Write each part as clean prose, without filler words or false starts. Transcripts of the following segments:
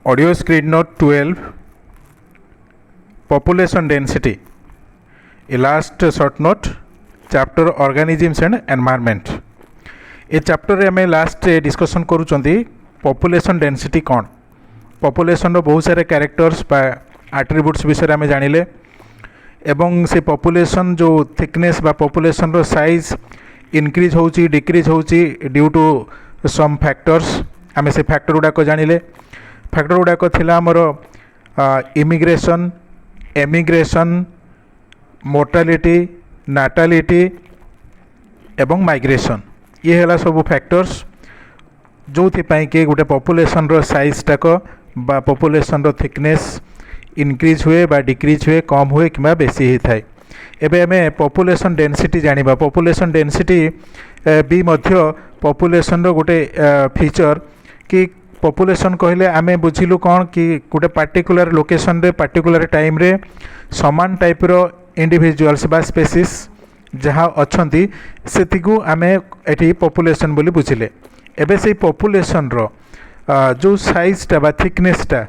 Audio screen note 12 population density a last short note chapter organisms and environment A chapter रे हमें last discussion करूचंदी population density कौन population रो बहुत सारे characters बा attributes विषय हमें जानिले एवं से पॉपुलेशन जो थिकनेस बा पॉपुलेशन रो साइज इंक्रीज होउची डिक्रीज होउची ड्यू टू सम फैक्टर्स आमे से फैक्टर गुडा को जानिले फैक्टर गुड़ाक थिला हमर इमिग्रेशन एमिग्रेशन मोर्टालिटी नाटालिटी एवं माइग्रेशन ये है सब फैक्टर्स जो कि गोटे पॉपुलेशन रो साइज टाक बा पॉपुलेशन रो थिकनेस इंक्रीज हुए बा डिक्रीज हुए कम हुए कि बेसी ही थाए एबे हमें पॉपुलेशन डेंसिटी जानिबा पॉपुलेशन डेंसिटी भी मध्य पॉपुलेशन रो गोटे फीचर कि पॉपुलेशन कहले आमे बुझिलु कौन कि गोटे पार्टिकुलर लोकेशन रे पार्टिकुलर टाइम रे समान टाइप रो इंडिविजुअल्स बा स्पेसीस जहाँ अच्छी से आमे एटी पॉपुलेशन बोली बुझिले एबे से पॉपुलेशन रो जो साइज टा बा थिकनेस टा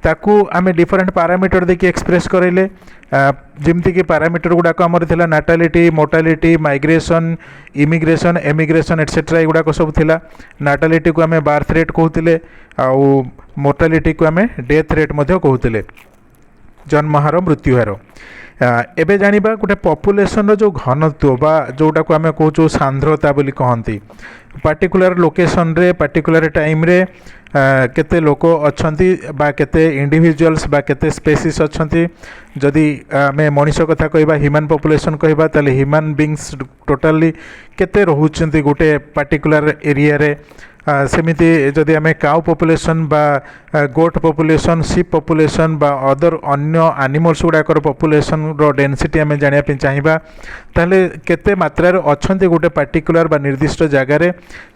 ताकू आमे डिफरेंट पैरामीटर देखिए एक्सप्रेस करेले जमती कि पैरामीटर गुड़ाक आमर थिला natality mortality migration immigration emigration etcetera एगुड़ाक सब थिला नाटालिटी को आमे बर्थ रेट कहते आउ मोर्टालिटी को आमे डेथ रेट मध्य कहते जन्म हार मृत्यु हार एबे जानिबा गोटे पॉपुलेशन रो जो घनत्व बा जोटा को आमे कहूँ सांद्रता बोली कहती पार्टिकुलर लोकेशन रे पार्टिकुलर टाइम रे केते लोक अच्छंती बा केते इंडिविजुअल्स बा केते स्पेसीस अच्छंती जदि आमे मनीष कथा कहबा ह्यूमन पॉपुलेशन कहबा ताले ह्यूमन बीइंग्स टोटली केते रहुचंती गोटे पार्टिकुलर एरिया रे सेमिति जदि आमे काउ पॉपुलेशन बा गोट पॉपुलेशन शिप पॉपुलेशन बा अदर अन्य एनिमल्स गुड़ाकर पॉपुलेशन रो डेंसिटी आमे जानिया पे चाहिबा ताले केते मात्रा रे अच्छंती गोटे पार्टिकुलर बा निर्दिष्ट जगह रे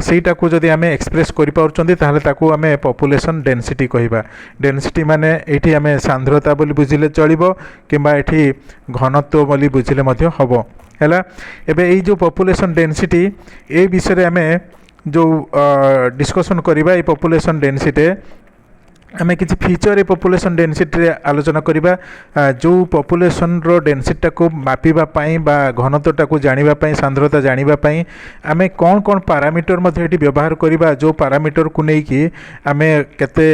सेटा को जदि आमे एक्सप्रेस करि पाउचंती ताले ताकू आमे पॉपुलेशन डेंसिटी कहबा डेंसिटी माने एठी आमे सांद्रता बोली बुझिले चलिबो किबा एठी घनत्व बोली बुझिले मध्य हबो हैला एबे एई जो पॉपुलेशन डेंसिटी ए विषय आमे जो डिस्कशन करिबा ए पॉपुलेशन डेंसिटी आमे किसी फीचर ए पॉपुलेशन डेंसिटी रे आलोचना करिबा जो पॉपुलेशन रो डेंसिटी को मापिबा पई बा घनत्वटा को जानिबा पई सांद्रता जानिबा पई आमे कोन कोन पैरामीटर मध्ये एटी व्यवहार करिबा जो पैरामीटर को नै कि आमे केते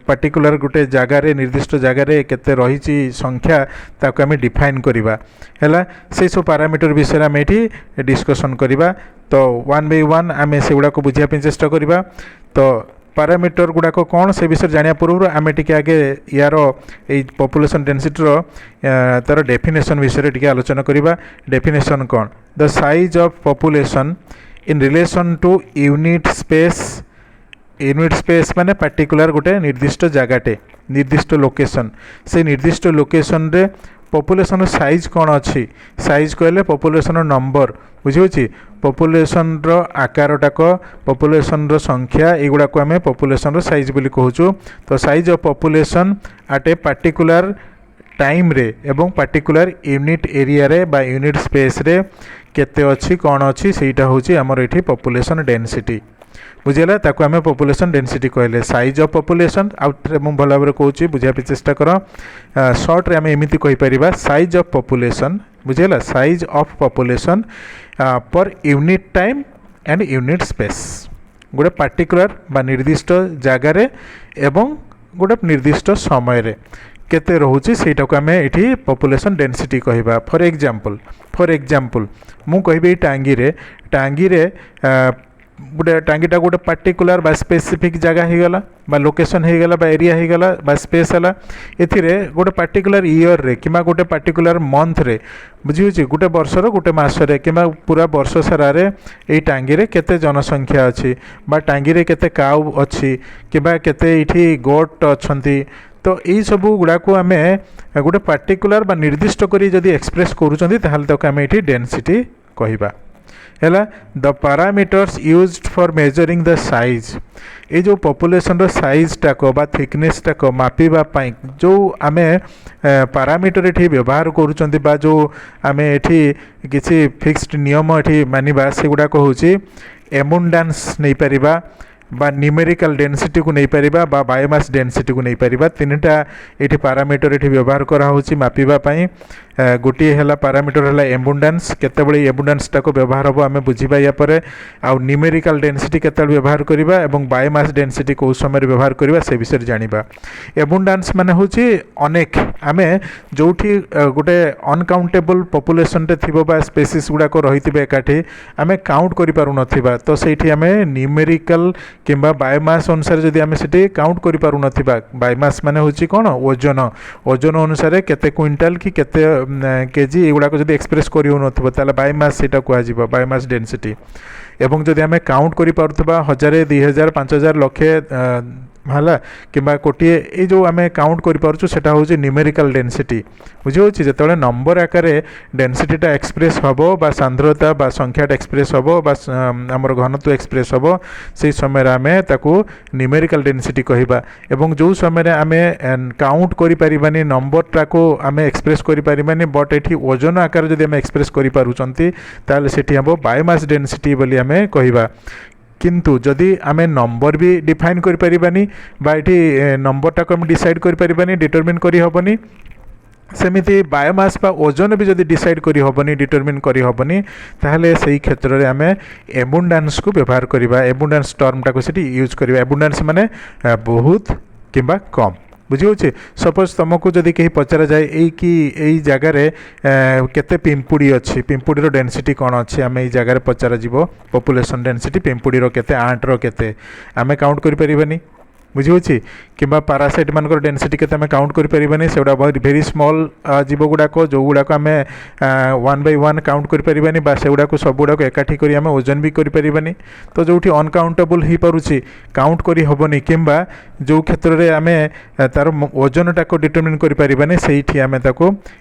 पर्टिकुलर गोटे जगह रे निर्दिष्ट जगह रे केते रहिची संख्या ताको आमे डिफाइन करिबा हैला से सब पैरामीटर विषय आमे एटी डिस्कशन करिबा तो वन बाय वन आमे सेगुडा को बुझिया पे चेष्टा करिबा तो पैरामीटर गुड़ाक कौन से विषय जानिया पूर्व आमे टिके आगे यार ए पॉपुलेशन डेंसिटी रो तार डेफिनेशन विषय टिके आलोचना करिबा डेफिनेशन कौन the size of population in relation to unit space माने पार्टिकुलर गोटे निर्दिष्ट जगाटे निर्दिष्ट लोकेशन से निर्दिष्ट लोकेशन रे पॉपुलेशन साइज कौन अच्छी साइज कहले पॉपुलेशन नंबर बुझी पॉपुलेशन रो आकारटाक पॉपुलेशन रो संख्या एगुड़ा को आमे पॉपुलेशन रो साइज बोली कहूँ तो size of population at a particular time रे एवं पार्टिकुलर यूनिट एरिया रे बा यूनिट स्पेस रे केते अच्छी कौन अच्छी सेटा होची हमर एठी पॉपुलेशन डेंसिटी बुझेला ताको आमे पॉपुलेशन डेंसिटी कहले साइज ऑफ पॉपुलेशन आउट मु भला भाबरे कहूची बुझिया पे चेष्टा कर शॉर्ट रे आमे एमिति कहि परिबा साइज ऑफ पॉपुलेशन बुझेला size of population per unit time and unit space गोटे पार्टिकुलर बा निर्दिष्ट जगह रे एवं गोटे निर्दिष्ट समय रे केते रहुची सेटा को आमे एठी पॉपुलेशन डेंसिटी कहबा फॉर एग्जांपल मु कहबे टांगी रे गोटे टांगीटा गोटे पार्टिकुलर बा स्पेसिफिक जगह हो गला बा लोकेशन हो गला बा एरिया हो गला बा स्पेस है एथिरे गोटे पार्टिकुलर ईयर रे किमा गोटे पार्टिकुलर मंथ रे बुझी गोटे वर्षर गोटे मासरे किमा पूरा वर्ष सारा रे एई टांगी रे केते जनसंख्या अच्छी बा टांगी रे केते काउ अच्छी किबा केते इठी गोट अछंती तो यही सब गुड़ा को आमे गोटे पार्टिकुलर बा निर्दिष्ट करी जदि एक्सप्रेस करूचंती ताहाले ताको आमे इठी डेंसिटी कहिबा हैला the parameters used for measuring the size ये जो पॉपुलेशन रो साइज टाक बा थिकनेस टाक मापिबा पाई जो आमे पैरामीटर एठी व्यवहार करूचंती बा जो आमे एठी किसी फिक्स्ड नियम एठी मानिबा सेगुडा को होची एमुंडांस नै परिबा बा न्यूमेरिकल डेंसिटी को नहीं पारिबा बा बायोमास डेंसिटी को नहीं पारिबा तीनटा ये पारामीटर ये व्यवहार करा होची मापिबा पई गोटे है पारामीटर है एबुंडेंस केतेबेले एबुंडेंस टाको व्यवहार हम आम बुझा या पर आउ न्यूमेरिकल डेंसिटी केतेबेले व्यवहार करबा एवं बायोमास डेंसिटी को समय व्यवहार करबा से विषय जानिबा एबुंडेंस माने होची अनेक आमे जोठी गोटे अनकाउंटेबल पॉपुलेशन रे थिबो बा स्पेसीज गुडाको रहितिबे एकाठी आमे काउंट करि पारु नथिबा तो सेठी आमे न्यूमेरिकल किंबा बायोमास अनुसार जदि आमे सेठी काउंट करि पारु नथिबा बायोमास माने होची कोन ओजन ओजन अनुसार केते क्विंटल कि केते केजी एगुड़ाक जब एक्सप्रेस कर बायोमास से कह बायोमास डेंसिटी एवं जदि आम काउंट कर हजार 2000 5000 लक्षे है कि कोटिए ये जो आम काउंट करा हूँ न्यूमेरिकल डेंसिटी बुझे जो नंबर आकार डेंसिटीटा एक्सप्रेस हम बा सांद्रता बा संख्याटा एक्सप्रेस हम बा आमर घनत्व एक्सप्रेस हम से समय आम ताकू न्यूमेरिकल डेंसिटी कहवा एवं जो समय आम काउंट करें नंबरटा को आम एक्सप्रेस करें बट ये ओजन आकार जब आम एक्सप्रेस करें हम बायोमास डेंसिटी बोली आम कहवा किंतु जदि आम नंबर भी डिफाइन करें नंबरटा को डिसाइड करें डिटरमिन करहबनी सेमिति बायोमास बा ओजन भी जदि डिसाइड करहबनी डिटरमिन करहबनी ताहले सही क्षेत्र में आम एबुंडेंस को व्यवहार करवा एबुंडेंस टर्मटा को यूज करवा एबुंडेंस माने बहुत किंबा कम बुझे सपोज तुमको जदि कहीं पचरा जाए यही जगार केते पिंपुड़ी अच्छी पिंपुड़ी डेंसिटी कौन अच्छी आम ये जगार पचरा जीव पॉपुलेशन डेंसिटी पिंपुड़ी केते आंटर केते आम काउंट करें बुझे कि पारासाइट मान डेंसिटी के काउंट करें से भेरी स्मॉल जीव गुड़ाक जो गुड़ाक आम 1 by 1 काउंट करें से गुड़ाक सब गुड़ाक एकाठी कर आम ओजन भी करें तो जो अनकाउंटेबल हो पारुछि काउंट करी हबनी किंबा जो क्षेत्र में आम तार ओजनटा को डिटरमिन करें से आम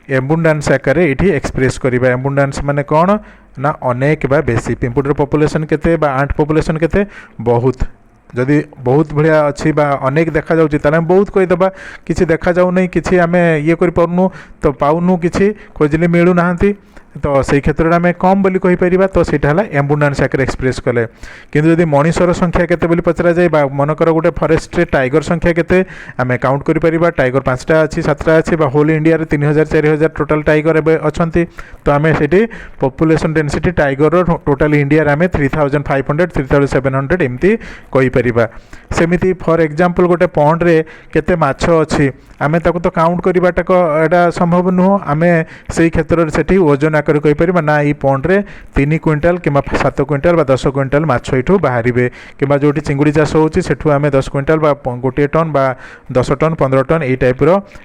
एबुंडेंस आकार ये एक्सप्रेस करवा एबुंडेंस माने कौन ना अनेक बा बेसी पिंपुडर पॉपुलेशन केते बा आंट पॉपुलेशन केते बहुत जदि बहुत बढ़िया अच्छी बा अनेक देखा जाउछि ताले हम बहुत कहीदेबा किसी देखा जाऊ नहीं किसी आम ये करूँ तो पाऊनु किसी खोजले मिलू नाहांती तो से क्षेत्र में आम कम बोली कहीपर तो सीटा एबुंडेंस आकार एक्सप्रेस कले किंतु जदि मनीषर संख्या केते बोली पचरा जाए मनकर गोटे फरेस्ट टाइगर संख्या केते आम काउंट करें टाइगर 5टा अच्छी 7टा अच्छी होल इंडिया 3000 4000 टोटाल टाइगर एवं अच्छा तो आम से population density tiger total India आम 3500 3700 एमती कहीपर सेमिति फॉर एग्जांपल गोटे पॉन्ड रे केते माछ अच्छी आम तो काउंट करवाटा संभव नुह आम से क्षेत्र से ओजन आकार कहीपर ना ये पॉन्ड रे 3 क्विंटाल कि 7 क्विंटाल 10 क्विंटाल माछ यू बाहर कि जो चिंगुड़ी चाष होठू आम 10 क्विंटाल गोटे टन 10 टन 15 टन यही टाइप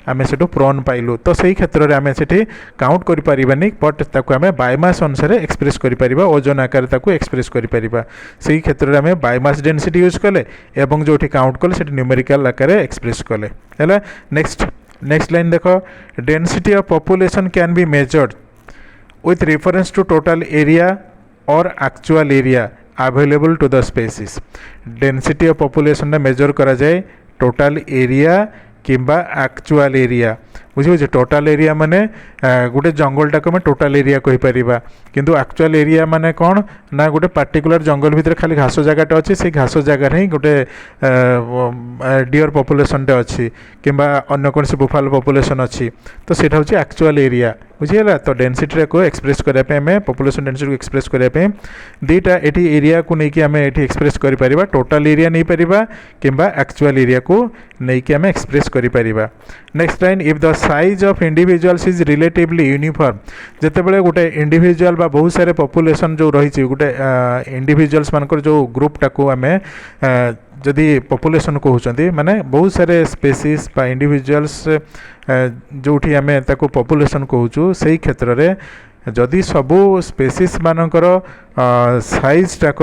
आम से प्रॉन पाइलु तो सही क्षेत्र में आम से काउंट करें बट ताको आम बायोमास अनुसार एक्सप्रेस करें ओजन आकार ताको एक्सप्रेस करें से क्षेत्र में आम बायोमास डेंसिटी यूज कले एवं जो काउंट कले न्यूमेरिकल आकार एक्सप्रेस कले है नेक्स्ट लाइन देख density of population can be measured with reference to total area or actual area available to the species density of population ने मेजर करा जाए total area किंबा actual area बुझे टोटाल एरिया माने गोटे जंगलटा को टोटाल एरिया कहीपर किंतु एक्चुअल एरिया माने कौन ना गोटे पार्टिकुलर जंगल भितर खाली घास जगटा अच्छी से घास जगार ही गोटे डियर पॉपुलेशनटे अच्छी किंबा अन्य कौन से बुफालो पॉपुलेशन अच्छी तो सेटा हूँ एक्चुअल एरिया बुझीगला तो डेंसिटी को एक्सप्रेस करने आम पॉपुलेशन डेंसिटी को एक्सप्रेस करने दुईटा ये एरिया को लेकिन आम ये एक्सप्रेस कर टोटाल एरिया नहीं पारिबा किंबा एक्चुअल एरिया को लेकिन आम एक्सप्रेस कर next line if the size of individuals is relatively uniform जितेबाला गोटे इंडिविजुअल बा बहुत सारे पॉपुलेशन जो रही गोटे इंडिविजुअल्स मानकर जो ग्रुपटा को आम जदि पॉपुलेशन कहते माने बहुत सारे स्पेसीज बा इंडिविजुअल्स जोठी आम ताको पॉपुलेशन कहूँ से क्षेत्र में जदि सबू स्पेसीज मानकर साइज टाक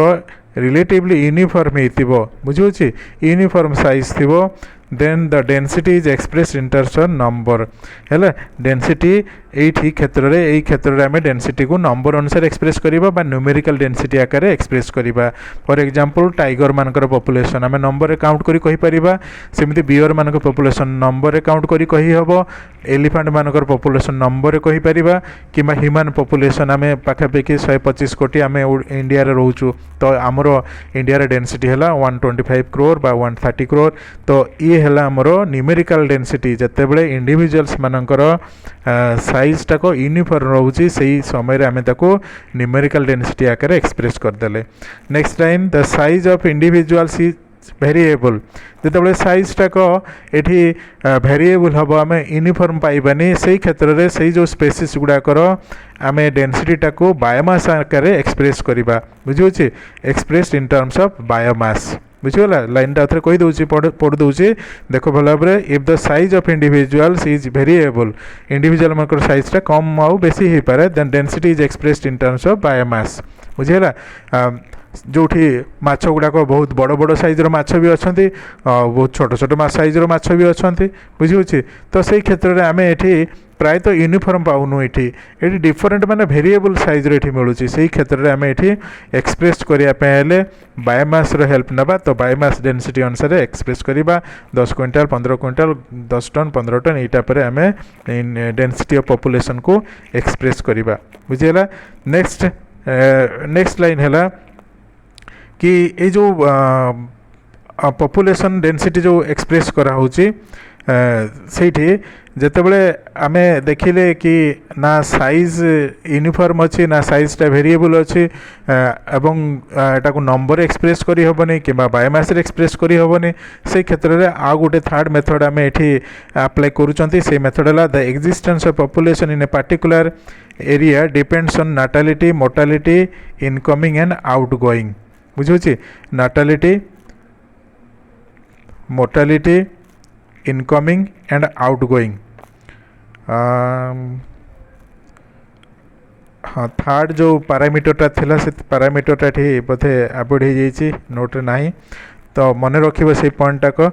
रिलेटिवली यूनिफॉर्म हो बुझे यूनिफॉर्म साइज थी then the density is express in terms of number है डेंसिटी एठी क्षेत्र रे एई क्षेत्र रे आमे डेंसिटी को नंबर अनुसार एक्सप्रेस करिबा बा न्यूमेरिकल डेंसिटी आकार एक्सप्रेस करिबा। फॉर एग्जांपल टाइगर मानकर पॉपुलेशन आमे नंबर रे काउंट करी कहि परिबा, सेमिति बियर मानकर पॉपुलेशन नंबर रे काउंट करी कहि हबो, एलिफेंट मानकर पॉपुलेशन नंबर रे कहि परिबा, किबा ह्यूमन पॉपुलेशन आमे पाखा पेकी 125 कोटी आमे इंडिया रे रहउछु, तो हमरो इंडिया रे डेंसिटी हैला 125 करोड़ बा 130 करोड़। तो ये हैला हमरो न्यूमेरिकल डेंसिटी जते बेले इंडिविजुअल्स मानकर साइज टाको यूनिफॉर्म रहउची, सही समय रे आमे ताको न्यूमेरिकल डेंसिटी आकार एक्सप्रेस कर देले। Next line, the size of individuals is variable. जिते साइज टाक ये वेरिएबल हम आम यूनिफॉर्म पाइबानी, से क्षेत्र में से जो स्पेसीस गुड़ाकर आम डेंसिटी टाको बायोमास आकार एक्सप्रेस करवा, बुझे express in terms of biomass. बुझीगला, लाइन टा कही दूसरी पढ़ दूसरी देख भल भाव में। If the size of individuals is variable, individual मान साइज टा कम आउ बेसी हो पारे, then density is expressed in terms of biomass. बुझीगला, जोठी माछ गुड़ाक बहुत बड़ बड़ साइज्र माछ भी अच्छा, बहुत छोट छोट साइज्र माछ भी अच्छा, बुझे। तो से क्षेत्र में आम ये प्रायतः यूनिफॉर्म पाऊनु, ये डिफरेंट माने वेरिएबल साइज रे मिलूँ, से क्षेत्र में आम ये एक्सप्रेस करने बायोमास हेल्प नवा। तो बायोमास डेंसिटी अनुसार एक्सप्रेस करवा 10 क्विंटाल 15 क्विंटाल 10 टन 15 टन यहाँ आम डेंसिटी ऑफ पॉपुलेशन को एक्सप्रेस करवा, बुझीगला। नेक्स्ट लाइन है कि ये जो पॉपुलेशन डेंसिटी जो एक्सप्रेस करा होची सेठी जेतेबेले आमे देखिले कि ना साइज यूनिफॉर्म अच्छी ना साइज टा वेरिएबल अच्छी एवं एटा को नंबर एक्सप्रेस करी होबनी कि बायोमास एक्सप्रेस करी होबनी, से क्षेत्र में आ गोटे थर्ड मेथड आमे एठी अप्लाई करूचंती। से मेथड है the existence of population in a particular area depends on natality mortality incoming and outgoing, बुझे natality mortality incoming and outgoing. हाँ, थर्ड जो पैरामीटरटा थिला से पैरामीटरटा ठी बोधे आबोड हो जाइए नोट ना, तो मन रखिबो से पॉइंट को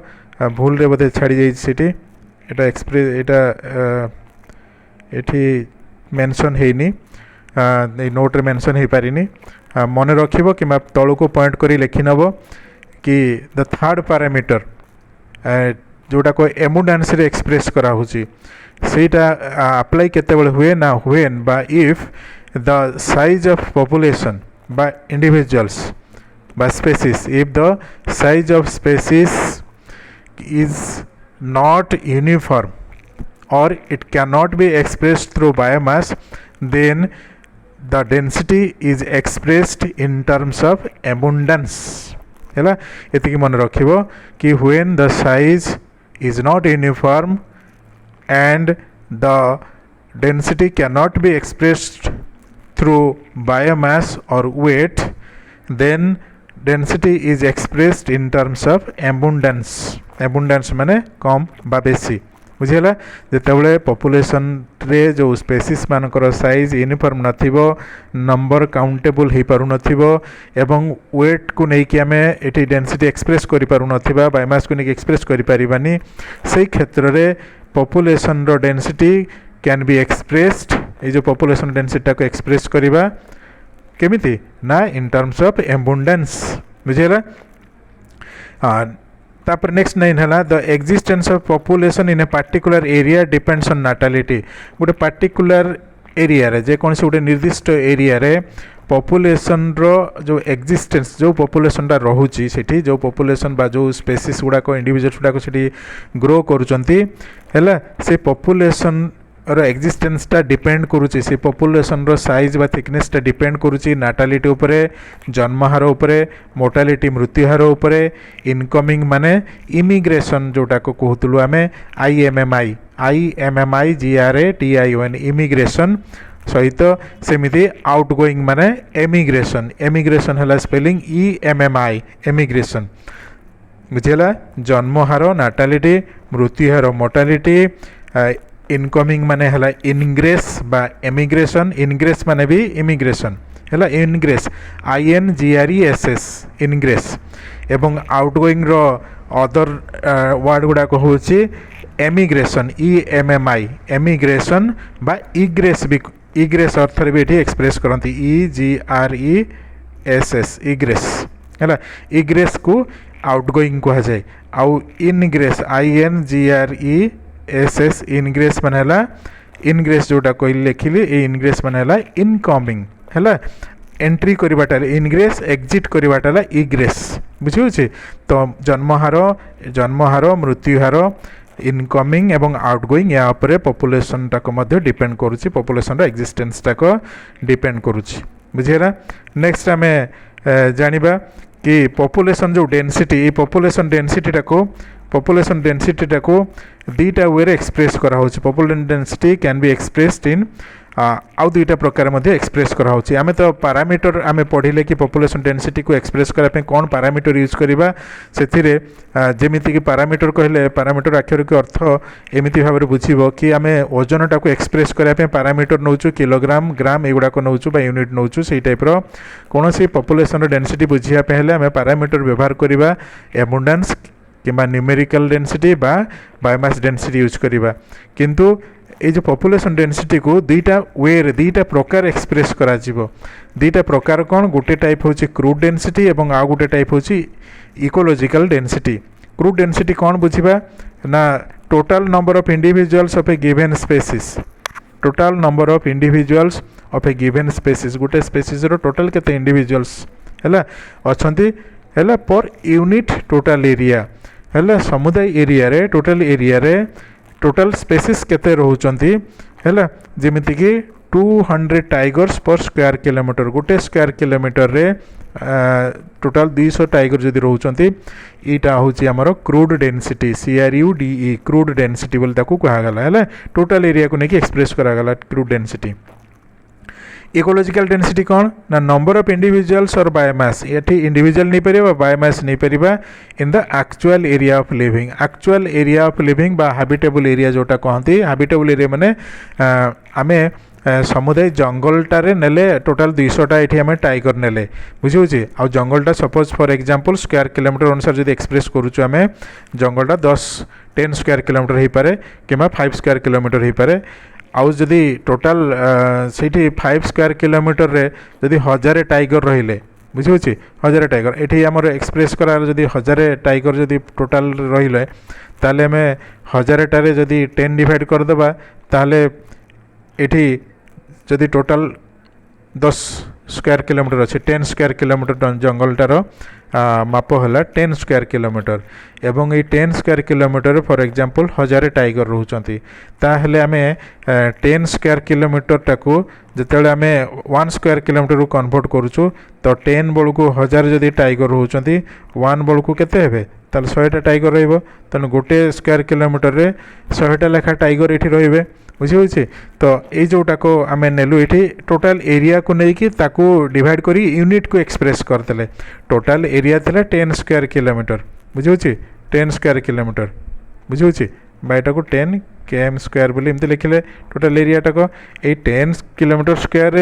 भूल रे बोधे छाड़ी जाइए सीटी एटा एक्सप्रेस एटा एठी मेंशन हेनी, नोट रे मेंशन हो पारिनी। मन रखिबो कि तळु को पॉइंट करी लिखि नबो कि द थर्ड पैरामीटर जोटा को एमुडेंस रे एक्सप्रेस करा होची, सेटा अप्लाई केतेबेले हुए ना व्हेन बा if the size of population बा इंडिविजुअल्स बा species, if the size of species is not uniform or it cannot be expressed through biomass, then the density is expressed in terms of abundance। है ये मन रखिबो कि when the size is not uniform and the density cannot be expressed through biomass or weight, then density is expressed in terms of abundance। abundance माने कम बा बेसी, बुझीगला। जितेबाला population रे जो species मानकर साइज यूनिफॉर्म नथिबो, नंबर काउंटेबल हो पारु नथिबो एवं wait को लेकिन आम ये डेंसिटी एक्सप्रेस करि पारु नथिबा, बायोमास को लेकिन एक्सप्रेस करि पारिबानी, से क्षेत्र में पॉपुलेशन रो डेंसिटी कैन बी एक्सप्रेस्ड, ये जो पॉपुलेशन डेंसिटी को एक्सप्रेस करवा केमिति ना इन टर्म्स ऑफ एबंडेंस, बुझीगला। तापर नेक्स्ट नाइन है the existence of population in a particular area depends on natality. गोटे पर्टिकुलर एरिया रे जे कौन से गोटे निर्दिष्ट एरिया रे पॉपुलेशन रो जो एक्जिस्टेंस जो पॉपुलेशन टा रहुची सेठी जो पॉपुलेशन बा जो स्पेसीस गुडा को इंडिविजुअल्स गुडा को सेठी ग्रो करूचंती हैला, से पॉपुलेशन रो एक्जिस्टेंस टा डिपेंड करूची, से पॉपुलेशन रो साइज बा थिकनेस टा डिपेंड करूची नाटालिटी उपरे, जन्म हार उपरे, मोर्टालिटी मृत्यु हार उपरे, इनकमिंग माने इमिग्रेशन जोटा को कहतलु आमे IMMI GRATION इमिग्रेशन सहित सेमिति आउटगोइंग माने एमिग्रेशन, एमिग्रेशन हला स्पेलिंग EMMI एमिग्रेशन, बुझेला। जन्म हार नाटालिटी मृत्यु हार मोर्टालिटी, इनकमिंग माने हला इनग्रेस बा एमिग्रेशन, इनग्रेस माने भी इमिग्रेशन हला इनग्रेस INGRESS इनग्रेस, एवं आउटगोइंग रो अदर वर्ड गुड़ाक हूँ एमिग्रेशन EMMI एमिग्रेशन बा इग्रेस भी इग्रेस अर्थ भी ये एक्सप्रेस करती EGRESS इग्रेस है इग्रेस को आउटगोइंग कह जाए आउ इनग्रेस INGRESS इनग्रेस मान है इनग्रेस जोटा कह लिखिली इनग्रेस मान है इनकमिंग है एंट्री करवाटा इनग्रेस एग्जिट करवाटा इग्रेस बुझे तो जन्महार मृत्युहार इनकमिंग एवं आउटगोइंग या उपरे पॉपुलेशन टाक डिपेंड करुच्ची पॉपुलेशन एक्जिस्टेंस टाक डिपेंड करुच्ची बुझेगा नेक्स्ट आम जानिबा कि पॉपुलेशन जो डेंसिटी पॉपुलेशन डेंसिटी टाको दुईटा वे एक्सप्रेस करा होची population density can be expressed in आउ दुईटा प्रकार मध्य एक्सप्रेस करा होची आमे तो पैरामीटर आमे पढ़िले कि पॉपुलेशन डेंसिटी को एक्सप्रेस करा पे कौन पैरामीटर यूज करिबा सेथिरे जेमिति कि पैरामीटर कहले पैरामीटर अक्षर के अर्थ एमिति भाबरे बुझिबो कि आमे ओजन टाको एक्सप्रेस करा पे पैरामीटर नउचु किलोग्राम ग्राम एगुडा को नउचु बा यूनिट नउचु सेही टाइप रो कोनोसी पॉपुलेशन डेंसिटी बुझिया पे हेले आमे पैरामीटर व्यवहार करिबा एबंडेंस किंबा न्यूमेरिकल डेंसिटी बा बायोमास डेंसिटी यूज करिबा किंतु ये जो पॉपुलेशन डेंसिटी को दुईटा वे दुईटा प्रकार एक्सप्रेस करा जीवो दुईटा प्रकार कौन गोटे टाइप होची क्रूड डेंसिटी एवं आ गोटे टाइप होची इकोलॉजिकल डेंसिटी क्रूड डेंसिटी कौन बुझिबा ना total number of individuals of A given species total number of individuals of A given species गोटे स्पेसीज रो टोटल केते इंडिविजुअल्स हैला अछंती हैला पर यूनिट टोटल एरिया हैला समुदाय एरिया रे टोटल स्पेसीस केते रोचंती हैला जेमिति कि 200 टाइगर्स पर स्क्वायर किलोमीटर गोटे स्क्वायर किलोमीटर रे टोटल 200 टाइगर जदि रोचंती इटा होची हमर crude density CRUDE crude density बोल ताकू कहा गला हैला टोटल एरिया को नेकी एक्सप्रेस करा गला क्रूड डेंसिटी इकोलॉजिकल डेंसिटी कौन ना नंबर ऑफ इंडिविजुअल्स और बायोमास ये इंडिविजुअल नहीं परिबा बायोमास नहीं परिबा in the actual area of living बा हैबिटेबल एरिया जोटा कहती हैबिटेबल एरिया माने आमे समुदाय जंगलटारे नेले टोटल 200टा ये आम टाइगर नेले बुझे आ जंगलटा suppose for example square kilometre अनुसार जब एक्सप्रेस करूँ आम जंगलटा 10 स्क्वायर किलोमीटर हो पारे कि 5 स्क्वायर किलोमीटर हो पारे आउ जदि टोटाल से 5 स्क्वायर किलोमीटर रे जदि 1000 टाइगर रहिले बुझे 1000 टाइगर ये आमर एक्सप्रेस करा जदि 1000 टाइगर जदि टोटाल रहिले ताले आम 1000 टारे जदि 10 डिवाइड करदेबा ताले एठी जदि टोटाल 10 स्क्वायर किलोमीटर अच्छे 10 स्क्वायर किलोमीटर जंगलटार माप है 10 स्क्वायर किलोमीटर एवं ये 10 square kilometre for example 1000 tiger रोचंती ताहले आमे 10 स्क्वायर किलोमीटर टाको जिते आम 1 स्क्वायर किलोमीटर कन्वर्ट करूँ तो 10 बल को 1000 जदि टाइगर रोचंती 1 बल को केते हेबे ताल 100टा टाइगर रहिबो तेणु गोटे स्क्वायर किलोमीटर रे 100टा लेखा टाइगर ये रहिबे बुझे तो ये जोटा को आम नेलु ये टोटाल एरिया को लेकिन ताकू डिवाइड करी यूनिट को एक्सप्रेस करते टोटाल एरिया थिला 10 स्क्वायर किलोमीटर बुझे 10 स्क्वायर किलोमीटर बुझे बाईटा को 10 km स्क्वायर बोली एमती लिखिले टोटाल एरियाटा को ये 10 किलोमीटर स्क्वायर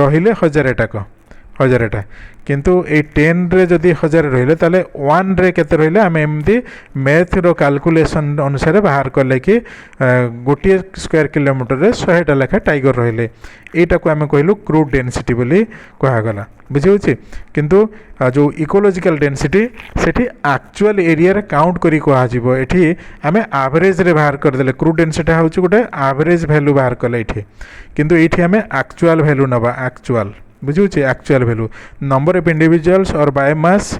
रहिले 1000टा किंतु ये 10 रे जदि 1000 रहिले ताले 1 रे केते रहिले आम एमती मैथ रो कैलकुलेशन अनुसार बाहर कले कि गोटे स्क्वायर किलोमीटर रे 100टा लेखा टाइगर रहिले एटा को आम कहलु क्रूड डेंसिटी बोली कहागला बुझे किंतु जो इकोलॉजिकल डेंसिटी सेठी एक्चुअल एरिया रे काउंट करी कहाजिबो एठी आम एवरेज रे बाहर कर देले क्रूड डेंसिटी होउची गोटे एवरेज वैल्यू बाहर कले एठी किंतु एठी आम एक्चुअल वैल्यू नबा एक्चुअल बुझे actual value number of individuals और बायोमास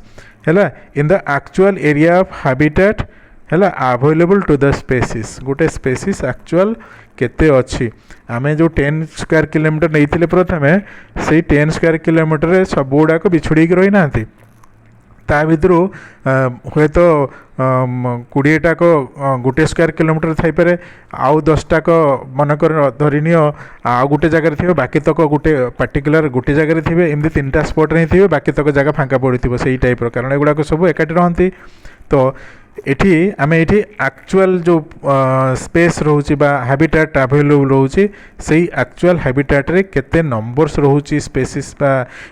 है इन the actual area of habitat है अवेलेबल टू द स्पेसीज गोटे स्पेसीज एक्चुअल केते अच्छी आमे जो 10 स्क्वायर किलोमीटर नहीं प्रथम से 10 स्क्वायर किलोमीटर सब गुड़ाक बिछुड़ी रही ना ता भितर हे तो 20टा को गोटे स्क्वायर किलोमीटर थाईपे आउ 10टा को मनकर धरनी आउ गोटे जगह थे बाकी तक गोटे पार्टिकुलर गोटे जगह थे एमती 3टा स्पॉट रे थे बाकी तक जगह फांका पड़ी से टाइप कारण एगुड़ाक सब एकाठी रहती तो एठी आमे एठी एक्चुअल जो स्पेस रोची बा हैबिटेट अवेलेबल रोची से एक्चुअल हैबिटेट रे केते नंबर्स रोची स्पेसिस बा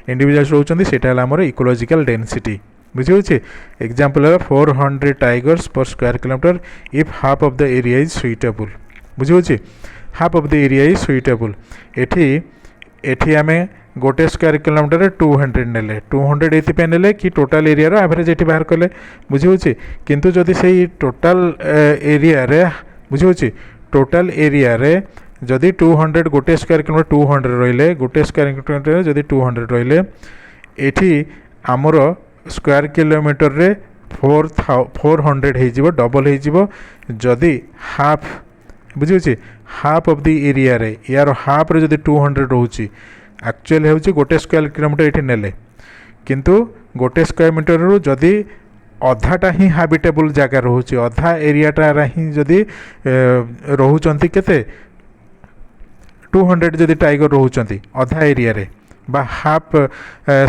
इंडिविजुअल्स रोचंती सेटा हमर इकोलॉजिकल डेंसिटी बुझे एग्जांपल है 400 tigers per square kilometre if half of the area is suitable बुझे half of the area is suitable एठी एठी आमे गोटे स्क्वायर किलोमीटर 200 नेले 200 एथिपे नेले कि टोटल एरिया रो एवरेज एठी बाहर कले बुझे किंतु जदि सेही टोटल एरिया रे बुझे टोटल एरिया रे जदि 200 गोटे स्क्वायर किलोमीटर 200 रहिले गोटे स्क्वायर किलोमीटर जदि 200 रहिले एठी आमर स्क्वायर किलोमीटर रे 400 हो डबल हो जदि हाफ बुझे हाफ ऑफ द एरिया रे यार हाफ रे जदि 200 रोचे एक्चुअली हूँ गोटे स्क्वायर किलोमीटर ये नेले किंतु गोटे स्क्वायर मीटर रू जदि अधाटा ही हाबिटेबल जगह रोचे अधा एरियाटा ही जदि रोचंती केते 200 जदि टाइगर रोचंती अधा एरिया रे बा हाफ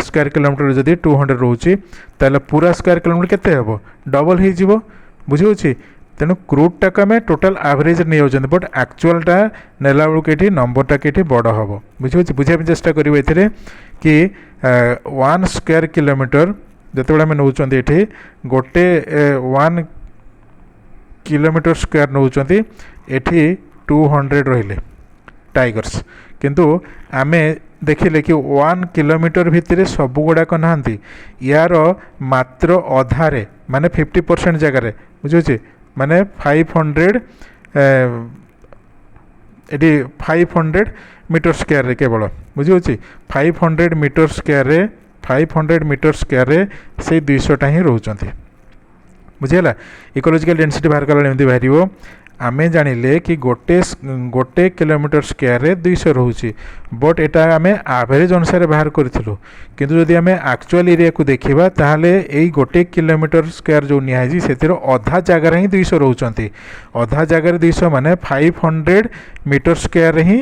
स्क्वायर किलोमीटर जदि 200 रोचे ताले पूरा स्क्वायर किलोमीटर केते हेबो डबल हो जिवो बुझे तेणु क्रूडटा को आम टोटाल एवरेज नहीं जाऊँ बट एक्चुअलटा नेला बेलू कि नंबरटा कि बड़ हम बुझे बुझापी चेष्टा करेंगे ये कि 1 स्क्वायर किलोमीटर जो आम नौ गोटे 1 किलोमीटर स्क्वायर नौ ये 200 रहिले टाइगर्स किंतु आम देखिले कि 1 किलोमीटर भितर सब गुड़ाक नहांती यार मात्र अधारे माने 50% जगार बुझे माने 500 ये 500 मीटर स्क्वायर रे केवल बुझे 500 मीटर स्क्वायर रे 500 मीटर स्क्वायर रे से 200 ही रोचंती बुझेला इकोलॉजिकल डेंसिटी बाहर कला एमती बाहर आमे जानिले कि गोटे किलोमीटर स्क्वायर रे 200 रोचे बट एटा आमे एवरेज अनुसार बाहर करथिलु किंतु जदि आमे एक्चुअल एरिया को देखिबा ताहले एई गोटे किलोमीटर स्क्वायर जो नियाजी सेतिर अधा जगह ही 200 रोचंती अधा जगह 200 माने 500 मीटर स्क्वायर ही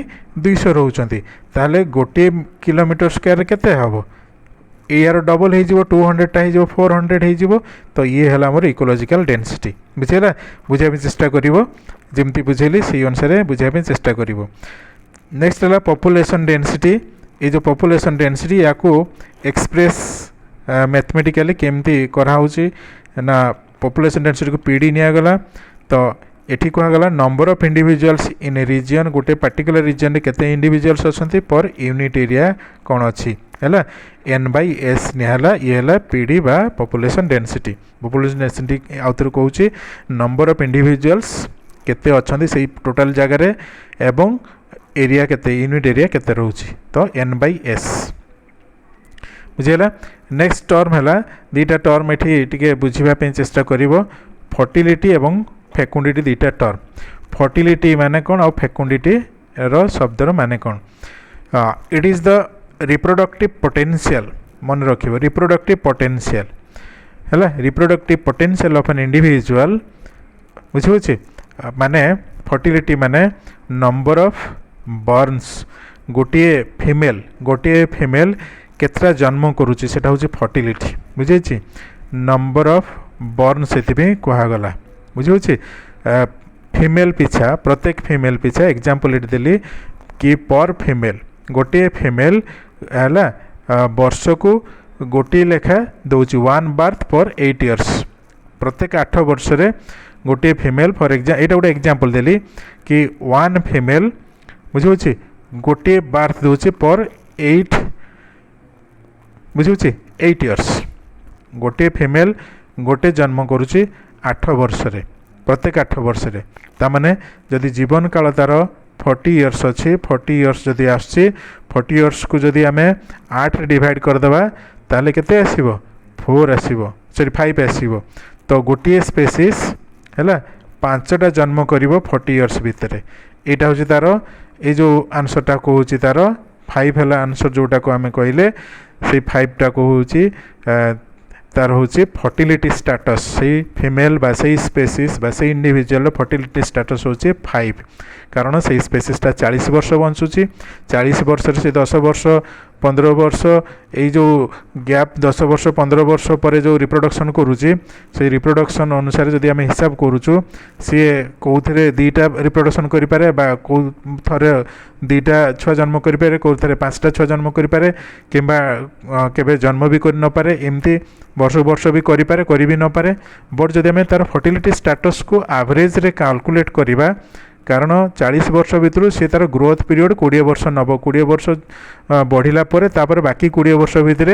200 रोचंती ताहले गोटे किलोमीटर स्क्वायर केते हबो यार डबल हो 200 टा हो 400 हो तो ये है आमर इकोलॉजिकल डेंसिटी बुझेगा बुझापी चेष्टा करिवो जेमती बुझेली से अनुसार बुझापी चेष्टा करिवो नेक्स्ट है पॉपुलेशन डेंसिटी ये जो पॉपुलेशन डेंसिटी या एक्सप्रेस मैथमेटिकली केमती कराऊँगी ना पॉपुलेशन डेंसिटी को पीडी निगला तो एठी कहगला number of individuals in a region गोटे पार्टिकुलर रीजन रे केते इंडिविजुअल्स अछंती पर यूनिट एरिया कौन अच्छी है n/s निहला ये है पीडी बा पॉपुलेशन डेंसिटी आउथर कहूँ नंबर ऑफ इंडिविजुअल्स केते अछंती से टोटल जगह रे एवं एरिया केते यूनिट एरिया केते रहउची तो n/s बुझेला नेक्स्ट टर्म है दीटा टर्म एठी टिके बुझिबा पे चेष्टा करिवो फर्टिलिटी एवं फेकुंडिटी दीटा टर्म फर्टिलिटी माने कौन और फेकुंडिटी रो शब्दर माने कौन it is the reproductive potential मन रखिबो रिप्रोडक्टिव पोटेंशियल है reproductive potential of an individual बुझे माने फर्टिलिटी माने नंबर ऑफ बर्न्स गोटे फीमेल केतरा जन्म करुच्ची सेटा हूँ फर्टिलिटी बुझे नंबर ऑफ बर्न से कहगला बुझे फीमेल पिछा प्रत्येक फीमेल पिछा एग्जांपल ये देली कि पर फीमेल गोटे फीमेल है वर्ष को गोटे लेखा दौची 1 बर्थ पर 8 इयर्स प्रत्येक 8 वर्ष रे गोटे फीमेल फॉर एग्जाम यहाँ गोटे एग्जांपल देली कि 1 फीमेल बुझे गोटे बर्थ दौचे पर 8 बुझे 8 इयर्स गोटे फीमेल गोटे जन्म करुच्ची 8 वर्ष रे प्रत्येक 8 वर्ष रे तामाने जदि जीवन काल तार 40 इयर्स अच्छी 40 इयर्स जदि आसची 40 इयर्स को जदि आम 8 डिवाइड करदेबा ताले केते आसीबो 4 आसीबो सॉरी 5 आसीबो तो गोटे स्पेसीस है 5टा जन्म करिवो 40 इयर्स भितर यहाँ हूँ तार ये जो आंसरटा कहूँ तार 5 है आंसर जोटा को आम कहले से 5टा कहूँ तार हूँ फर्टिलिटी स्टेटस से फीमेल बा से स्पेसीस बा से इंडिविजुअल फर्टिलिटी स्टेटस हूँ 5 कारण से स्पेसीसटा 40 वर्ष बंचुची 40 वर्ष से 10 वर्ष 15 वर्ष এই जो गैप 10 वर्ष 15 वर्ष पर जो रिप्रोडक्शन करुच्ची से रिप्रोडक्शन अनुसार जदि आम हिसाब करुचु सी कौ थे दुईटा रिप्रोडक्शन करें कौ थे दुईटा छुआ जन्म करें कौ थे 5टा छुआ जन्म करें कि केवे जन्म भी कर नपे एमती वर्ष वर्ष भी करें कर भी नपे बट जदि आम तार फर्टिलिटी स्टेटस को एवरेज रे कैलकुलेट करवा कारण 40 वर्ष भितर सी तार ग्रोथ पीरियड 20 वर्ष नब 20 वर्ष बढ़ला तापर बाकी 20 वर्ष भितर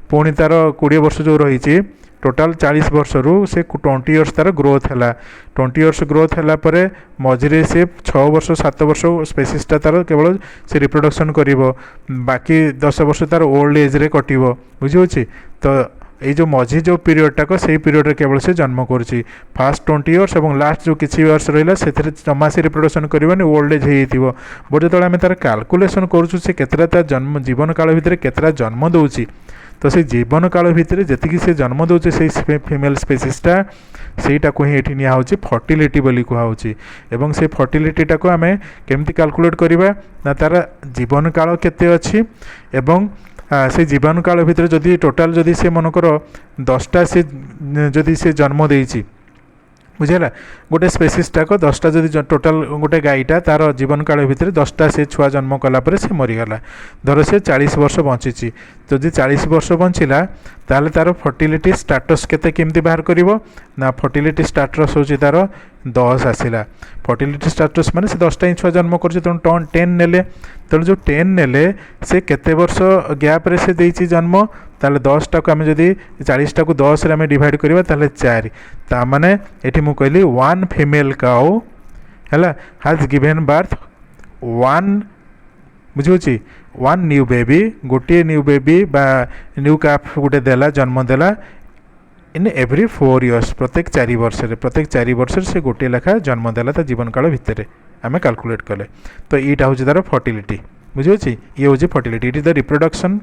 पुणी तार 20 वर्ष जो रही टोटाल 40 वर्ष रु से 20 इयर्स तार ग्रोथ है 20 इयर्स ग्रोथ है मझे से 6 वर्ष 7 वर्ष स्पेसीसटा तार केवल से रिप्रोडक्शन कर बाकी 10 वर्ष तार ओल्ड एज रे कट बुझे तो ये जो मझी जो पीरियडटाक से पीरियड केवल से जन्म करुच्ची फास्ट 20 इयर्स और लास्ट जो किसी इयर्स रहा से जमा से रिप्रोडक्शन करवानी ओल्ड एज हो बट जो आम तार कैलकुलेसन करुँ से केतटा जन्म जीवन काल भितर केतटा जन्म दूची तो से जीवन काल भितर जी से जन्म दूचे से फीमेल स्पेसीसटा सेटा को ही ये निआहोची फर्टिलिटी बोली कहुच्छी एवं से फर्टिलिटीटा को आम केमती कैलकुलेट करवा ना तार जीवन काल केते अच्छी एवं से जीवन काल भितर जदि टोटाल जदि से मनकर 10टा से जदि से जन्म देइछि बुझेगा गोटे स्पेसीसटाक 10टा जदि टोटाल गोटे गाईटा तार जीवन काल भितर 10टा से छुआ जन्म कलापर से मरीगला धर से 40 वर्ष बंची जदि 40 वर्ष बंचला ताले तार फर्टिलिटी स्टेटस केते केमती बाहर करिवो ना फर्टिलिटी स्टेटस होची तार 10 आसिला फर्टिलिटी स्टेटस माने से 10टा छुआ जन्म करছে तो 10 नेले तो जो 10 नेले से केते वर्ष गैप रे से देइछि जन्म ताले 10टा को आम जदि 40टा को 10 रे आम डिवाइड करबा ताले 4 ता माने एठी मु कहली 1 फीमेल काउ हैला has given birth 1 बुझुची 1 new baby गोटे न्यू बेबी बा न्यू काफ गोटे देला जन्म देला इन एवरी 4 इयर्स प्रत्येक 4 वर्ष से गोटे लेखा जन्म देला ता जीवन काल भितर आम कैलकुलेट कले तो यहाँ हूँ तार फर्टिलिटी बुझे ये हूँ fertility it is the reproduction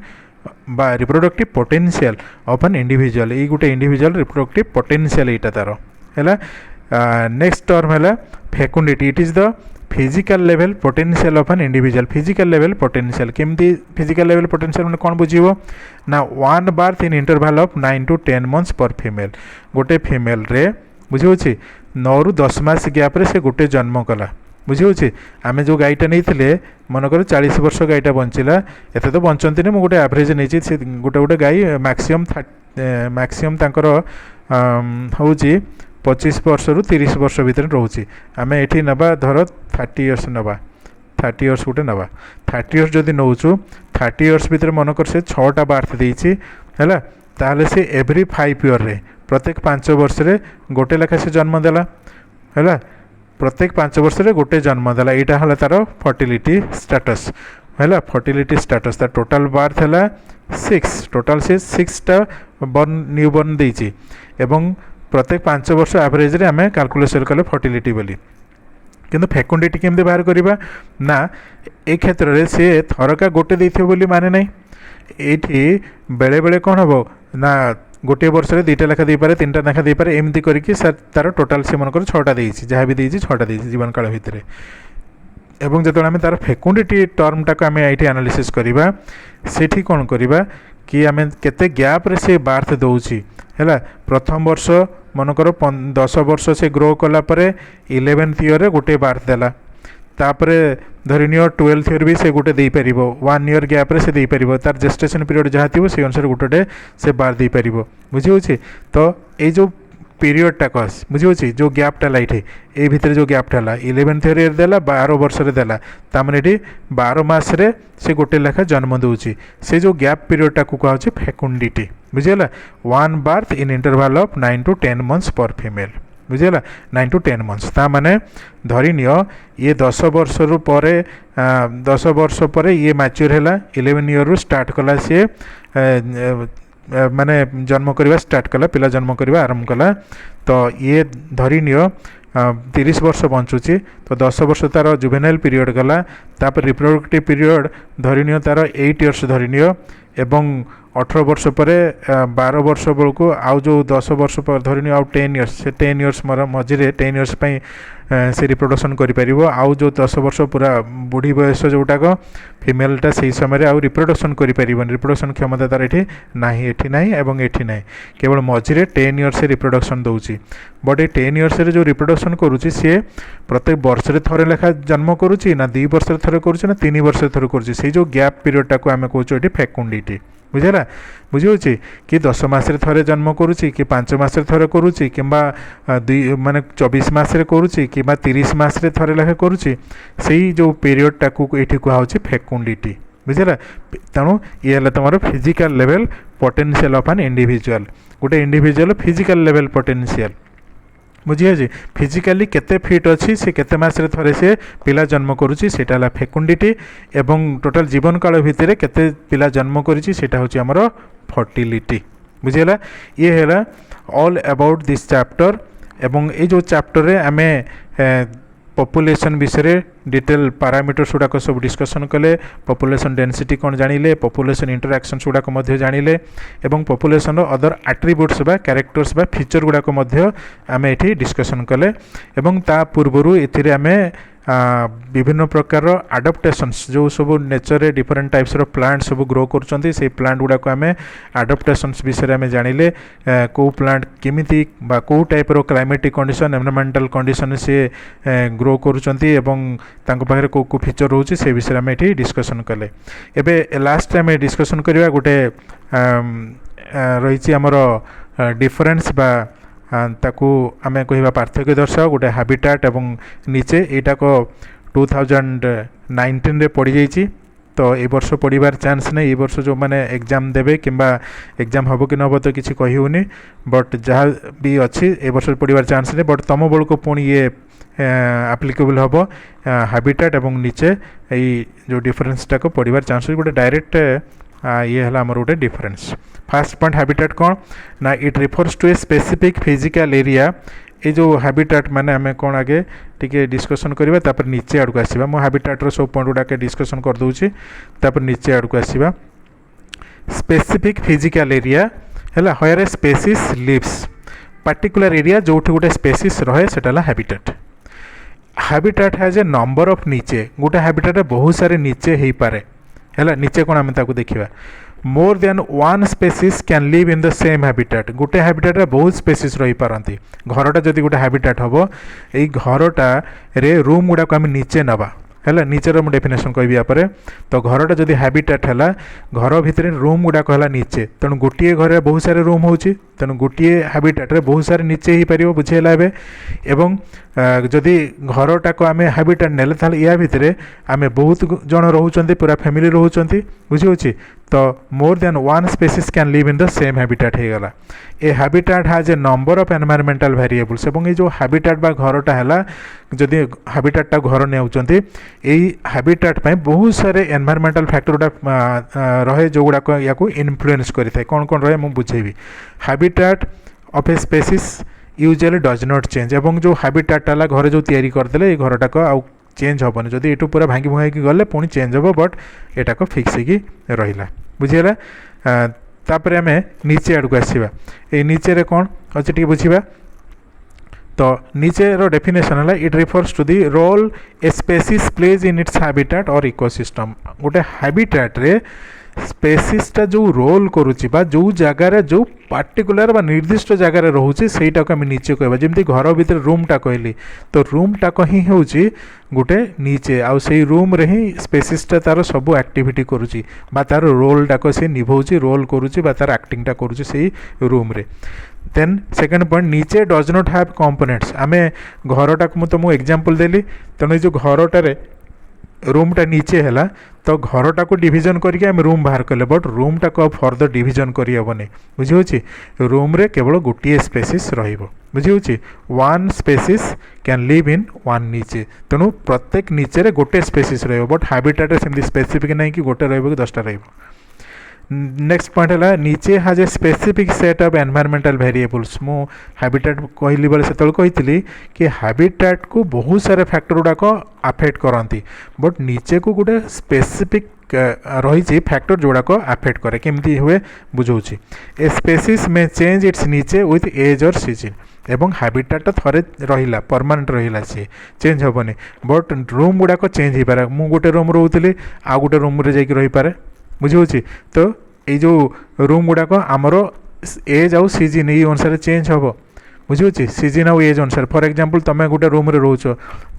बा reproductive potential of an individual ये गोटे इंडिविजुअल रिप्रोडक्टिव पोटेंशियल यहाँ तार है नेक्स्ट टर्म है fecundity it is the physical level potential of an individual physical level potential केमती फिजिकल लेवल पोटेंशियल मैंने कौन बुझे ना 1 birth in interval of 9 to 10 months पर फीमेल गोटे फीमेल रे बुझे 9 ରୁ 10 मास गैप रे से गोटे जन्म कला बुझे आम जो गाईटा नहीं मनकर 40 वर्ष गाईटा बंचला एत तो बंचती नहीं गोटे एवरेज नहीं से गोटे गोटे गाई मैक्सीम तांकर हूँ 25 वर्ष रु 30 वर्ष भितर रोचे आम ये नवा धर 30 इयर्स नवा 30 इयर्स गोटे नवा 30 इयर्स जदि नौचु 30 इयर्स भितर मनकर से 6टा बार्थ देइछि हैला ताले से एवरी 5 ईयर रे प्रत्येक 5 वर्ष रे गोटे लेखा से जन्म देला हैला प्रत्येक 5 वर्ष रे गोटे जन्म देला एटा हला तार फर्टिलिटी स्टेटस हैला फर्टिलिटी स्टेटस तार टोटल बार्थ हैला 6 टोटल से 6टा बर्न न्यू बर्न देइछि एवं प्रत्येक 5 वर्ष एवरेज रे आम कैलकुलेशन कले फर्टिलिटी बोली किंतु फेकुंडिटी केमती बाहर करवा ना ए क्षेत्र में सी थरका गोटे देथिबो बोली माने नहीं ये बेले बेले कौन हम ना गोटे वर्ष में 2टा लेखा दे पारे 3टा लेखा दे पारे एमती करके तार टोटाल से मनकर 6टा देइछि जहाँ भी देइछि 6टा देइछि जीवन काल भितर एवं जो आम तार फेकुंडिटी टर्मटा को आम ये एनालिसिस करवा सेठी कौन करवा कि आम केते गैप रे से बार्थ दौची है प्रथम वर्ष मनकर 10 वर्ष से ग्रो कला परे 11th ईयर गोटे बार्थ देला तापरे धरिनियो 12th ईयर भी से गोटे दे परिबो 1 ईयर गैप रे से दे परिबो तार जेस्टेशन पीरियड जहाँ थी से अनुसार गोटे से बार दे परिबो बुझे तो ये जो पीरियड टा कस बुझे जो गैपटा लाइट ए भितर जो गैपटा ला 11th ईयर देला 12 वर्ष रे देला तामने एठी 12 मास रे से गोटे लेखा जन्म दूची से जो गैप पीरियड टा को कहा फेकुंडिटी बुझेला 1 birth in interval of 9 to 10 months पर फीमेल बुझेला 9 to 10 months ता माने धरी नियो ये 10 वर्ष रु परे 10 वर्ष परे ये मैच्योर हैला 11 ईयर रु स्टार्ट कला से माने जन्म करवा स्टार्ट कला पिला जन्म करवा आरंभ कला तो ये धरी नियो 30 वर्ष बंचुची तो 10 वर्ष तार जुवेनाइल पीरियड गला तापर रिप्रोडक्टिव पीरियड धरी नियो तार 8 इयर्स धरी नियो एवं 18 वर्ष पर 12 वर्ष बेलू आउ जो 10 वर्ष पर धरनी आउ 10 इयर्स से 10 इयर्स मझे 10 इयर्स से रिप्रोडक्शन कर आउ जो 10 वर्ष पूरा बुढ़ी बयस जोटाक फिमेलटा से समय आउ रिप्रोडक्शन कर रिप्रोडक्शन क्षमता तार ये ना ये ना एवं ये ना केवल मझे 10 इयर्स से रिप्रोडक्शन दूसरी बट ये 10 इयर्स जो रिप्रोडक्शन करुच्ची सी प्रत्येक वर्ष थे लेखा जन्म करुच्ची ना 2 वर्ष थे करुच्ची ना 3 वर्ष थे करुच्ची से जो गैप पीरियडटा को आम कौच ये फेकुंडिटी बुझेगा बुझे कि 10 मासरे थरे जन्म करुच्ची कि 5 मासरे थरे करुच्ची कि माने 24 मासरे करुच्ची कि 30 मासरे थरे लेखा करुच्ची से जो पीरियडटा को ये कहुच्छे फेकुंडिटी बुझेगा तेणु ये तुम physical level potential of an individual गोटे इंडिविजुअल फिजिकल लेवल पोटेंशियल बुझे फिजिकाली केते फिट अच्छी से केते मासरे थरे से पिला जन्म करुच्ची सेटा हला फेकुंडिटी एवं टोटाल जीवन काल भितर केते पिला जन्म करिछि सेटा होछि हमर फर्टिलिटी बुझेला ये हैला ऑल अबाउट दिस चैप्टर एवं ये जो चैप्टर रे आमे पॉपुलेशन विषय डिटेल पैरामीटर्स गुड़ाक सब डिस्कसन कले पॉपुलेशन डेंसिटी कौन जानिले पॉपुलेशन इंटरैक्शंस गुड़ाक मध्य जानिले एवं पॉपुलेशन अदर एट्रिब्यूट्स बा कैरेक्टर्स बा फीचर गुड़ाक मध्य आमे एठी डिस्कसन कले एवं ता पूर्वरु एथिरे आमे विभिन्न प्रकार आडप्टेशंस जो सब नेचर रे डिफरेंट टाइप्स रो प्लांट सब ग्रो करछंती से प्लांट गुडा को आमे आडप्टेशंस विषय में जानिले को प्लांट केमिति बा को टाइप रो क्लाइमेटिक कंडीशन एनवायरमेंटल कंडीशन से ग्रो करछंती एवं तांको पाखरे को फीचर रहउची से विषय में एठी डिस्कशन कले एबे लास्ट टाइम डिस्कशन करबा गोटे रहिछि हमर डिफरेंस बा ताकू आमे कहवा पार्थक्य दर्शाओ गोटे हैबिटेट एवं नीचे यहाँ को 2019 रे पड़ी जाइए तो ये वर्ष पढ़ार चांस नहीं ये वर्ष जो मैंने एग्जाम देवे किंबा एग्जाम हम कि नब तो किसी कहूनी बट जहाँ भी अच्छी ए वर्ष पढ़ार चांस नहीं बट तुम बेल को पुणी ये एप्लिकेबल हम हैबिटेट एवं नीचे ये जो डिफरेंसटा को पढ़ार चांस गोटे डायरेक्ट ये है आमर गोटे डिफरेंस फास्ट पॉइंट हैबिटेट कौन ना it refers to a specific physical area ये जो हैबिटेट माने आम कौन आगे टिके डिस्कसन करवा तापर नीचे आड़ को आसवा मो हैबिटेट सब पॉइंट गुड़ा डिस्कसन कर दूची तापर नीचे आड़ को आसवा स्पेसिफिक फिजिकल एरिया है हयर ए स्पेसीस लिव्स पार्टिकुलर एरिया जो गोटे स्पेसीस रहे सेटा habitat habitat has a number of नीचे गोटे हैबिटेट बहुत सारे नीचे हो पारे है नीचे कौन आम ताको देखा मोर than one species can live in the same habitat गोटे हैबिटेट रे बहुत स्पेसीस रही पारती घरटा जदि गोटे हैबिटेट हम यही घरटा रे रूम गुड़ा को आम नीचे नवा है नीचे मुझे डेफिनेशन कहबी यापर तो घरटा जदि हैबिटेट है घर भितर रूम गुड़ाक है नीचे तेणु गोटे घर बहुत सारे रूम हो तेणु गोटे हैबिटेट रे बहुत सारे नीचे ही पार बुझेगा एवं जदि घरटा को आम हैबिटेट नेले ताले या भितर आम बहुत जन रोचंती पूरा फैमिली रोचंती बुझे तो more than one species can live in the same habitat हो गला a habitat has a number of environmental variables एवं ये जो हैबिटेट बा घरटा है जदि हैबिटेटटा घर नेउचंती यही हैबिटेट पे बहुत सारे एनवायरमेंटल फैक्टर गुड़ा रहे जो गुड़ाक या इन्फ्लुएंस करें कौन कौन रहे मुझे बुझेबी habitat of a species usually does not change एवं जो हैबिटेट है घर जो तैयारी करदे ये घरटा को आउ चेंज हेनी जदि ये पूरा भांगी भुआई गले पुणी चेंज हम बट एटा को फिक्स हो रहा बुझीगला तापर आम नीचे आड़ को आसवा ये नीचे रे कौन अच्छे टी बुझा तो नीचे रो डेफिनेशन है it refers to the role a species plays in its habitat और इकोसिस्टम गोटे हैबिटेट रे स्पेसीसटा जो रोल करुच्ची जो जगार जो पार्टिकुलर निर्दिष्ट जगार रोचे सहीटा को आम नीचे कहवा जमी घर भितर रूमटा कहली तो रूमटा ही हूँ गोटे नीचे आउ से रूम रे ही स्पेसीसटा तार सब एक्टिविटी करुच्ची तार रोलटा को सी निभाऊँगी रोल करुच्ची तार एक्टिंगटा करुच्ची से रूम रे देन सेकेंड पॉइंट नीचे डज नॉट हैव कंपोनेंट्स आम घरटा को तुमको एग्जांपल देली तेणु जो घरटारे रूमटा नीचे है तो घरटा को डिविजन करके आम रूम बाहर कले बट रूमटा को फर्दर डिविजन करहबनी बुझे रूम रे केवल गोटे स्पेसीस बुझे one species can live in one नीचे तेणु प्रत्येक नीचे रे गोटे स्पेसीस बट हैबिटेट सेमती स्पेसिफिक नहीं कि गोटे रही 10टा रही नेक्स्ट पॉइंट है नीचे has a specific set of environmental variables मु हैबिटेट कहली बेले से कही कि हैबिटेट को बहुत सारे फैक्टर गुड़ाक अफेक्ट करती बट नीचे को गोटे स्पेसिफिक रही फैक्टर जोड़ाक आफेक्ट करे केमती हुए बुझाऊँगी। ए स्पेसीस मे चेंज इट्स नीचे विथ एज और सीजन एवं हाबिटाट थरे रहिला परमानेंट रहिला सी चेंज हेनी बट रूम गुड़ाक चेंज हो पारे मु गोटे रूम रोली आ गोटे रूम रे जाकि रही पारे बुझे। तो ये जो रूम गुड़ाक आमर एज आउ सीजन ये अनुसार चेंज हम बुझे सीजन आउ एज अनुसार फॉर एग्जांपल तुम गोटे रूम रे रोच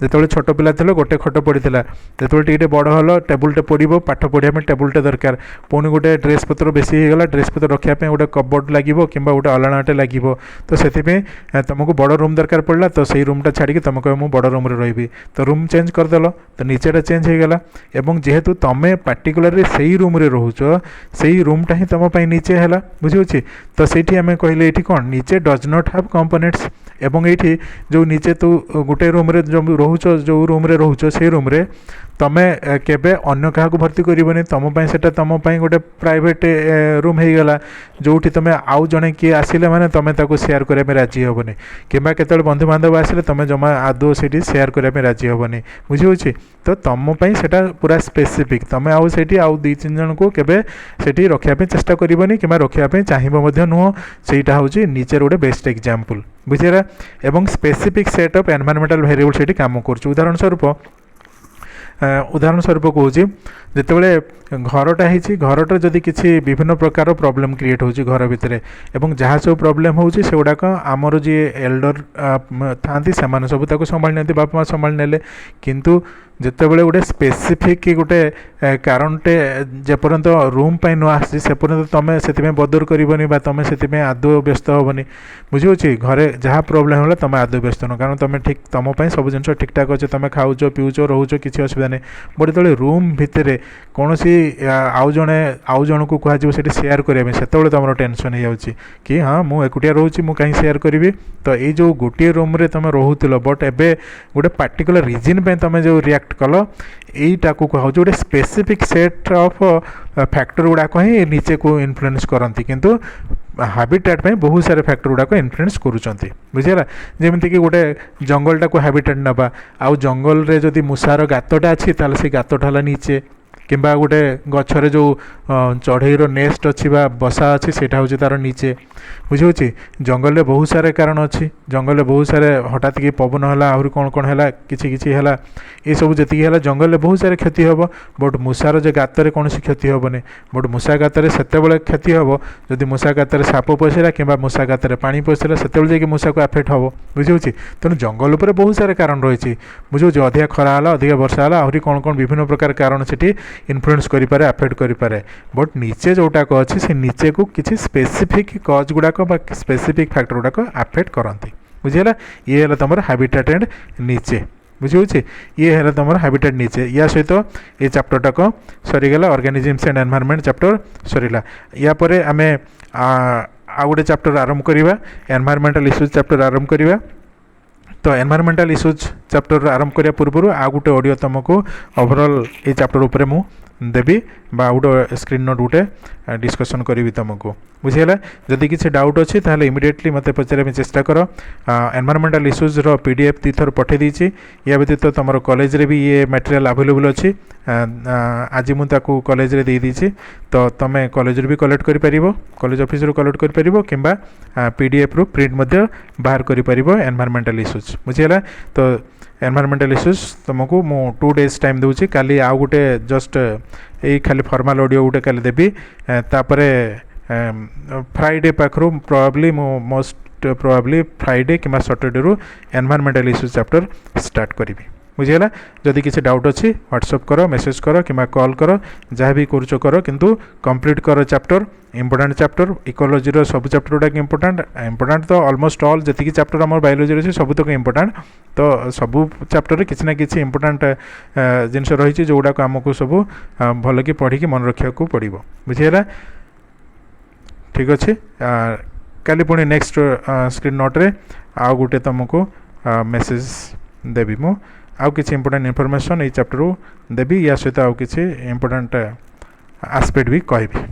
जो छोट पिला गोटे खट पड़ा जो टे बड़ हल टेबुलटे पड़ो पाठ पढ़ाई टेबुलटे दरकार पुणी गोटे ड्रेस पत्र बेसी होगा ड्रेस पत्र रखापी गोटे कबोर्ड लगे कि गोटे अलणाटे लगे तो से तुमको बड़ रूम दरकार पड़ा तो सही रूमटा छाड़ी तुम कह मुझे बड़ रूम रही तो रूम चेंज करदेल तो नीचेटा चेंज हो गला एवं जेहेतु तुम पार्टिकुलरली सही रूम रे रोच से रूमटा ही तुम नीचे है बुझे। तो सही आम कहले ये कौन नीचे डज नॉट हैव कंपोनेंट्स एवं ये जो नीचे तू गोटे रूम रे जो रोच जो रूम रे रोच से रूम रे तुम्हें केबे अन्य क्या भर्ती करनी तुम से तुम गोटे प्राइवेट रूम हो गला जो तुम आउ जड़े किए आसिले मैंने तुम्हें सेयार करने राजी हेनी कि केतल बंधुबांधव आसिले तुम जमा आदौ से सेयार करने राजी हेनी बुझे। तो तुमपाई से पूरा स्पेसिफिक तुम आउ से आउ दुई तीन जन को केबे से रखापी चेष्टा करनी कि रखापी चाहिए नुह सेटा हूँ नीचे गोटे बेस्ट एग्जांपल बुझेगा। एवं specific set of environmental variable से काम कर उदाहरण स्वरूप कहूँ जितेबाला घरटा है घरटा जदि किसी विभिन्न प्रकार प्रॉब्लम क्रिएट हो घर भितर एवं जहाँ सब प्रॉब्लम हो गुड़ाक आमर जी एल्डर था सब संभाली ना बापा माँ संभाली नेले किंतु जितेबाला गोटे स्पेसिफिक गोटे कारणटे जेपर्यंत रूम पर न आसी से पर्यंत तुम से बदर करनी तुम से आदौ व्यस्त हेनी बुझे। घरे जहाँ प्रोब्लेम है तुम आदौ व्यस्त नुह कारण तुम ठीक तुम सब जिन ठीक ठाक अच्छे तुम खाऊच पीऊच रोच किसी असुविधा नहीं बट जो रूम भितर कौन सी आउ जन को कह सेयार करने से तुम टेंशन हो कि हाँ मुझे एकुटिया रोची मुझे कहीं सेयार करी। तो ये जो गोटे रूम रे तुम रोल बट एबे गोटे पार्टिकुलर रिजन पे तुम जो रिएक्ट कल यहीटा को कह गोटे स्पेसिफिक सेट ऑफ फैक्टर गुड़ाक ही नीचे को इन्फ्लुएंस करती किंतु हाबिटेट पे बहुत सारे फैक्टर गुड़ाक इन्फ्लुएंस करुँच बुझेगा। जमीक गोटे जंगलटा को हाबिटेट नवा आउ जंगल रे जदि मूषार गातटा अच्छी ताल से गातटा है नीचे कि गोटे गचरे जो चढ़ईर नेस्ट अच्छी बसा अच्छी से तार नीचे बुझे। जंगल में बहुत सारे कारण अच्छी जंगल में बहुत सारे हठात कि पवन है आहरी कौन कौन है किसी है ये सब जी है जंगल में बहुत सारे क्षति हम बट मूषार जो गातर कौन क्षति हेनी बट मूषा गातर से क्षति हम जदि मूषा गातर साप पशिला कि मूषा गातर पा पशिला से जाकि मूषा को आफेक्ट हम बुझे। तेणु जंगल उपर बहुत सारे कारण रही बुझे अधिक खरा है अधिक वर्षा है आहरी कौन कौन विभिन्न प्रकार कारण से इन्फ्लुएंस करें आफेक्ट करें बट नीचे जोटाक अच्छी से नीचे को किसी स्पेसिफिक कज गुड़ाक स्पेसिफिक फैक्टर गुड़ाक आफेक्ट करती बुझेगा। ये है तुम हाबिटेट एंड नीचे बुझे ये है तुम हाबिटेट नीचे या सहित ये चैप्टरटाक सरीगला ऑर्गेनिजम्स एंड एनवायरनमेंट चैप्टर सरीला या पर आम आ गोटे चैप्टर आरंभ करवा एनवायरमेंटल इश्यूज चैप्टर आरंभ करवा। तो एनवायरमेंटल इश्यूज चैप्टर आरंभ करने पूर्व आ गोटे ऑडियो तुमको ओवरऑल ये चैप्टर उपरे मु देवी बा गोटे स्क्रीन नोट गोटे डिस्कसन करी तुमको बुझेगा। जदि किसी डाउट अच्छी ताहले इमिडिएटली मत पचारे चेष्टा कर एनवायरमेंटल इश्यूज रो पीडीएफ 2 थर पठे दीची या व्यतीत तुम कॉलेज रे भी ये मटेरियल अवेलेबल अच्छी आज मुझे कॉलेज रे दे दीची तो तुम कॉलेज भी कलेक्ट कर पारिबो कॉलेज ऑफिस रो कलेक्ट कर पारिबो किंबा पीडीएफ रू प्रिंट मध्य बाहर कर पारिबो एनवायरमेंटल इश्यूज बुझेगा। तो एनवायरमेंटल इश्यूज तुमको मु 2 days टाइम दूची काली आउ गोटे जस्ट यही खाली फॉर्मल ऑडियो गोटे काली देवी तापर फ्राइडे पाखरु प्रोबेबली मोस्ट प्रोबेबली फ्राइडे कि सैटरडे रु एनवायरमेंटल इश्यूज चैप्टर स्टार्ट करी बुझेगा। जदि किसी डाउट अच्छी व्हाट्सअप कर मेसेज कर कि कॉल कर जहाँ भी करुच कर किंतु कंप्लीट कर चैप्टर इंपोर्टेंट चैप्टर इकोलॉजी रो सब चैप्टर गुड़ाक इंपोर्टेंट तो ऑलमोस्ट ऑल जी चैप्टर आम बायोलॉजी अच्छे सब तक इंपोर्टेंट तो सबू चैप्टर किसी ना किसी इंपोर्टेंट जिनस रही जो गुड़ाक आमको सब भल कि पढ़ी मन रखा पड़ो बुझेगा। ठीक अच्छे काली पुणी नेक्स्ट स्क्रीन नोट रे आउ गोटे तुमको मेसेज देवी मु आउ किसी इंपोर्टेंट इनफॉरमेशन ये चैप्टर देवी या सहित आउ किसी इंपोर्टेंट एस्पेक्ट भी कहबी।